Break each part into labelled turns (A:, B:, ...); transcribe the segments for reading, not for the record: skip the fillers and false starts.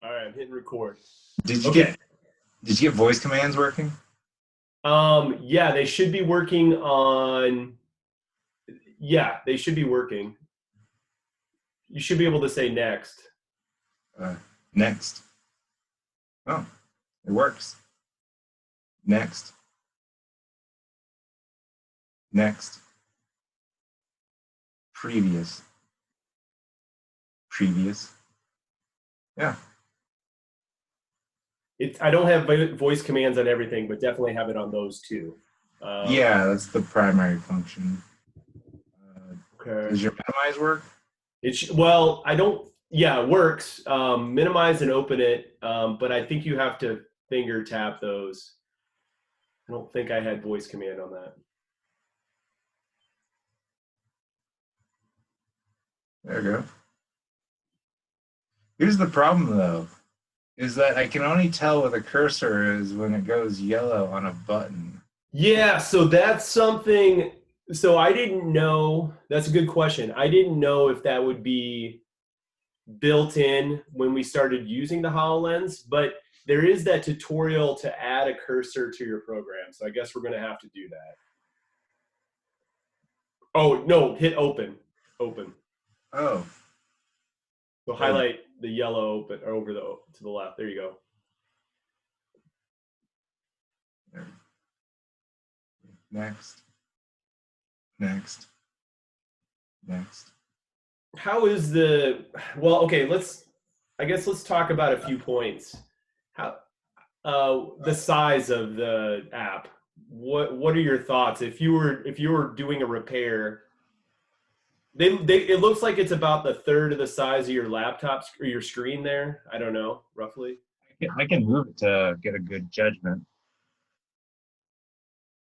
A: All right, I'm hitting record.
B: Did you
A: Okay.
B: get did you get voice commands working?
A: Yeah, they should be working on. Yeah, they should be working. You should be able to say next.
B: Uh, next. Oh, it works. Next. Next. Previous. Previous. Yeah.
A: I don't have voice commands on everything, but definitely have it on those two.
B: Yeah, that's the primary function.
A: Okay.
B: Does your minimize work?
A: Well, I don't. Yeah, it works. Minimize and open it, but I think you have to finger tap those. I don't think I had voice command on that.
B: There you go. Here's the problem though, is that I can only tell where the cursor is when it goes yellow on a button.
A: Yeah, so that's something. So I didn't know. That's a good question. I didn't know if that would be built in when we started using the HoloLens, but there is that tutorial to add a cursor to your program. So I guess we're going to have to do that. Oh, no, hit open. Open.
B: Oh,
A: So highlight the yellow open or over to the left. There you go.
B: next. Next. Next.
A: How is well, okay, I guess let's talk about a few points. How the size of the app. What are your thoughts? If you were doing a repair, it looks like it's about the third of the size of your laptop or your screen there. I don't know, roughly.
B: I can move it to get a good judgment.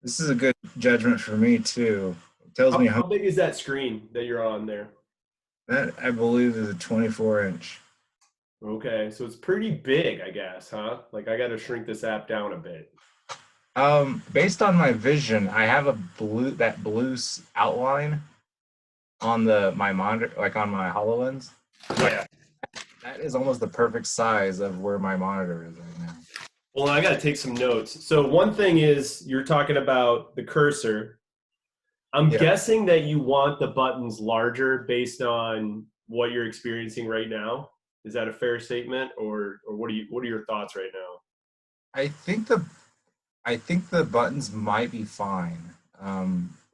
B: This is a good judgment for me too. It tells me
A: How big is that screen that you're on there?
B: that I believe is a 24-inch.
A: Okay, so it's pretty big, I guess, huh? Like I got to shrink this app down a bit.
B: Based on my vision, I have that blue outline on my monitor, like on my HoloLens.
A: Yeah.
B: That is almost the perfect size of where my monitor is right now.
A: Well, I got to take some notes. So one thing is you're talking about the cursor. I'm
B: Yeah.
A: guessing that you want the buttons larger based on what you're experiencing right now. Is that a fair statement, or what are your thoughts right now?
B: I think the buttons might be fine.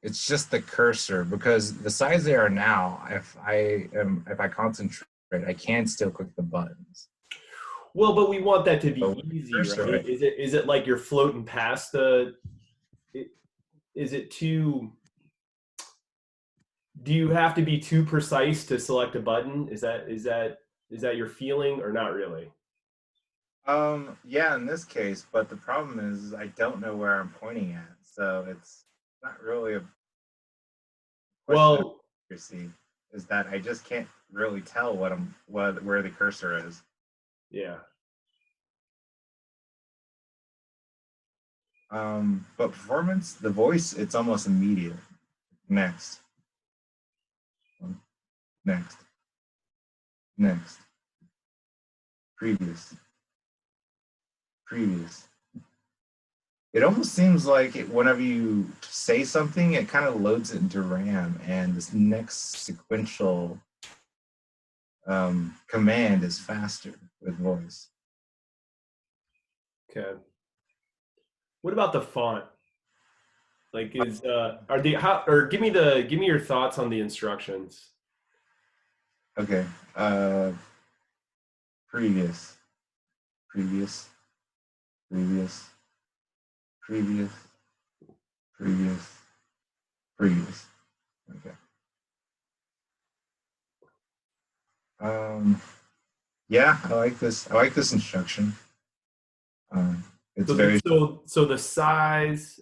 B: It's just the cursor because the size they are now, if I concentrate, I can still click the buttons.
A: Well, but we want that to be
B: But with the
A: easy,
B: cursor,
A: right? Is it like you're floating past is it too, do you have to be too precise to select a button? Is that your feeling or not really?
B: yeah, in this case, but the problem is I don't know where I'm pointing at, so it's not really a question of
A: Well,
B: accuracy. Is that I just can't really tell where the cursor is.
A: yeah.
B: But performance, the voice, it's almost immediate. Next, next, next, previous, previous. It almost seems like whenever you say something, it kind of loads it into RAM, and this next sequential command is faster with voice.
A: Okay. What about the font? Like is are the how or give me your thoughts on the instructions.
B: Okay. Previous, previous, previous, previous, previous, previous. Okay. Yeah, I like this. I like this instruction. It's
A: So
B: very.
A: so the size,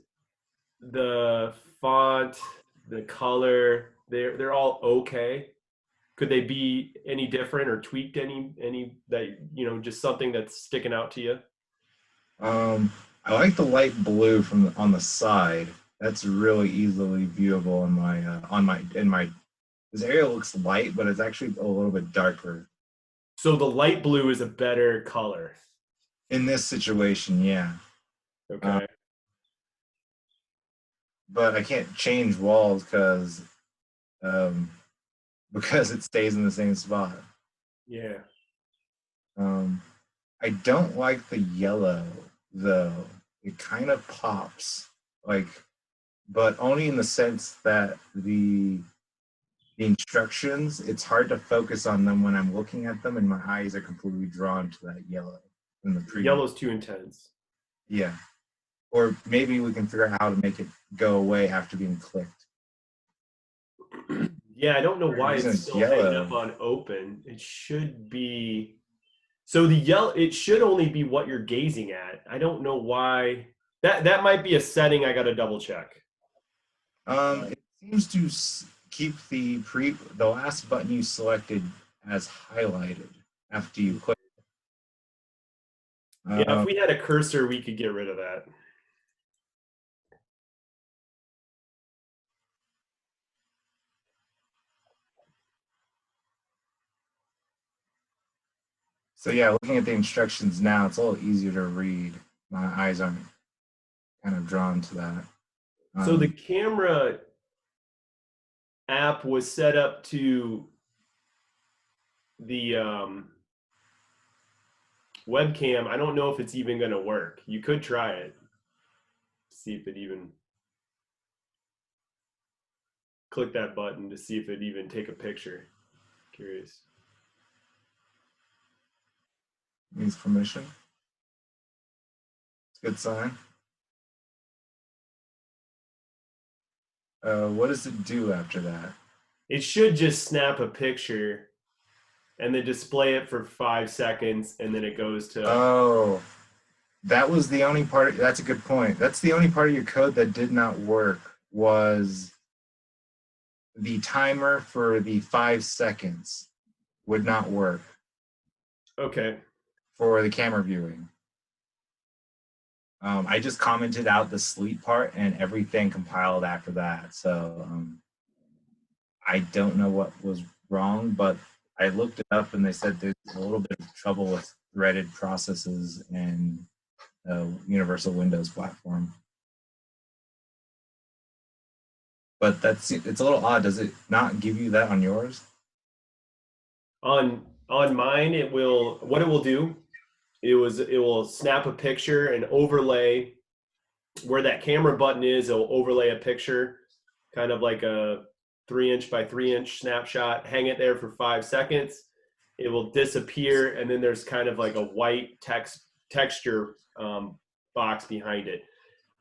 A: the font, the color, they're all okay. Could they be any different or tweaked any that just something that's sticking out to you?
B: I like the light blue on the side. That's really easily viewable in my in my. This area looks light, but it's actually a little bit darker.
A: So the light blue is a better color.
B: In this situation, yeah.
A: Okay.
B: But I can't change walls um, because it stays in the same spot.
A: Yeah.
B: Um, I don't like the yellow though. It kind of pops, like, but only in the sense that the instructions, it's hard to focus on them when I'm looking at them, and my eyes are completely drawn to that yellow in the preview.
A: Yellow's too intense.
B: Yeah, or maybe we can figure out how to make it go away after being clicked.
A: Yeah, I don't know
B: For the
A: why
B: reason
A: it's
B: it's
A: still hanging up
B: yellow.
A: on open. It should be. So the yellow, it should only be what you're gazing at. I don't know why. That might be a setting I got to double check.
B: It seems to keep the last button you selected as highlighted after you click.
A: Yeah, if we had a cursor, we could get rid of that.
B: So yeah, looking at the instructions now, it's a little easier to read. My eyes aren't kind of drawn to that.
A: So the camera app was set up to the webcam. I don't know if it's even going to work. You could try it. See if it even click that button to see if it even take a picture. Curious.
B: Needs permission. It's a good sign. What does it do after that?
A: It should just snap a picture and then display it for 5 seconds, and then it goes to.
B: Oh, that was the only part. That's a good point. That's the only part of your code that did not work, was the timer for the 5 seconds would not work
A: Okay.
B: for the camera viewing. I just commented out the sleep part, and everything compiled after that. So I don't know what was wrong, but I looked it up, and they said there's a little bit of trouble with threaded processes and Universal Windows platform. But it's a little odd. Does it not give you that on yours?
A: On mine, it will. What it will do, it will snap a picture and overlay where that camera button is. It'll overlay a picture, kind of like a 3-inch by 3-inch snapshot. Hang it there for 5 seconds. It will disappear, and then there's kind of like a white texture box behind it.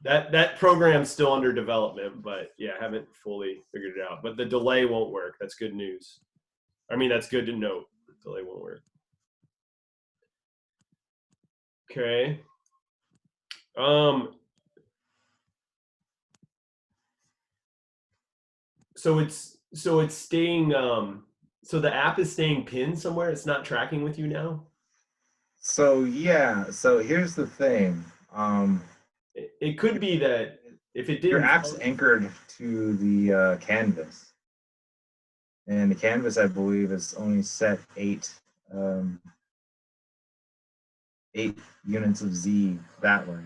A: That program's still under development, but yeah, I haven't fully figured it out. But the delay won't work. That's good news. I mean, that's good to note. The delay won't work. Okay. So it's staying. So the app is staying pinned somewhere. It's not tracking with you now.
B: So yeah. So here's the thing.
A: It could be that if it
B: Your
A: didn't.
B: app's anchored to the canvas, and the canvas, I believe, is only set 8 units of Z that way.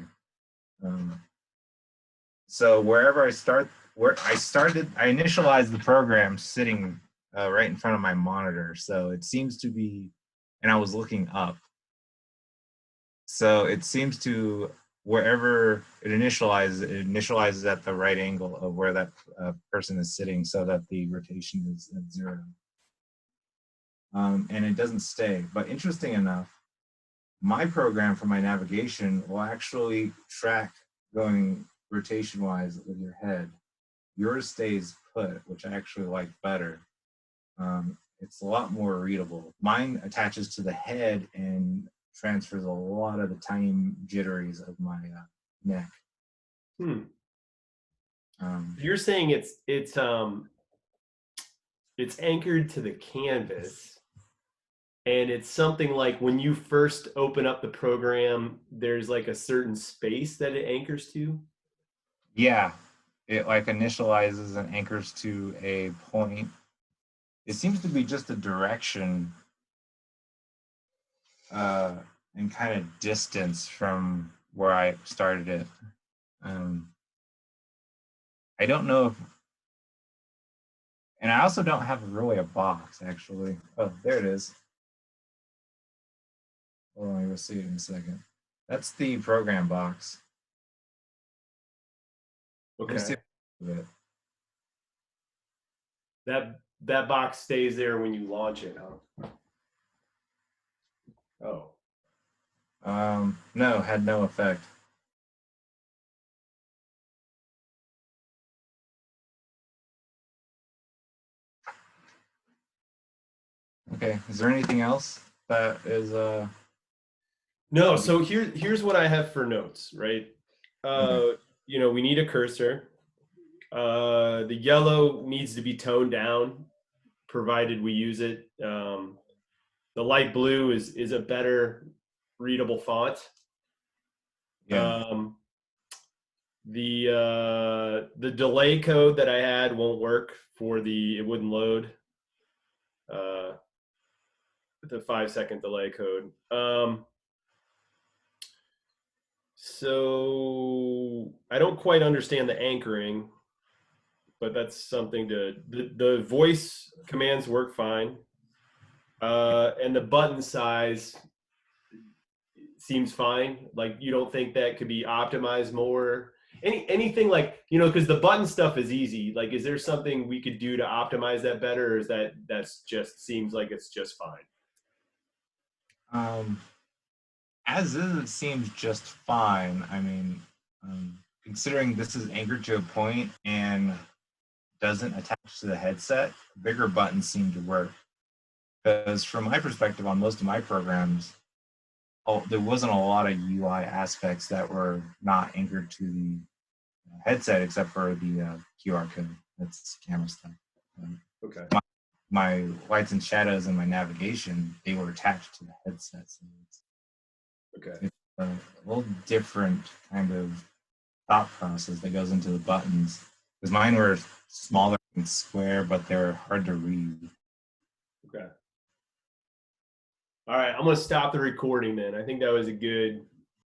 B: So wherever I start, I initialized the program sitting right in front of my monitor. So it seems to be, and I was looking up. So it seems to, wherever it initializes at the right angle of where that person is sitting, so that the rotation is at 0. And it doesn't stay. But interesting enough, my program for my navigation will actually track going rotation-wise with your head. Yours stays put, which I actually like better. It's a lot more readable. Mine attaches to the head and transfers a lot of the tiny jitteries of my neck.
A: You're saying it's anchored to the canvas, and it's something like when you first open up the program, there's like a certain space that it anchors to.
B: Yeah, it like initializes and anchors to a point. It seems to be just a direction in kind of distance from where I started it. I don't know if, and I also don't have really a box actually. Oh, there it is. Hold on, you'll see it in a second. That's the program box.
A: Okay.
B: It.
A: That box stays there when you launch it, huh? Oh.
B: No, had no effect. Okay, is there anything else that is
A: No, so here's what I have for notes, right?
B: okay.
A: You know, we need a cursor. The yellow needs to be toned down, provided we use it. The light blue is a better readable font.
B: Yeah.
A: The delay code that I had won't work for it wouldn't load. The 5-second delay code. So I don't quite understand the anchoring, but that's something the voice commands work fine. And the button size seems fine. Like you don't think that could be optimized more? Anything like, you know, because the button stuff is easy. Like, is there something we could do to optimize that better, or is that's just seems like it's just fine?
B: As is, it seems just fine. I mean, considering this is anchored to a point and doesn't attach to the headset, bigger buttons seem to work. Because from my perspective, on most of my programs, there wasn't a lot of UI aspects that were not anchored to the headset, except for the QR code. That's camera stuff.
A: Okay.
B: My lights and shadows and my navigation, they were attached to the headset. So
A: Okay.
B: it's a little different kind of thought process that goes into the buttons. Because mine were smaller and square, but they're hard to read.
A: Okay. All right, I'm gonna stop the recording then. I think that was a good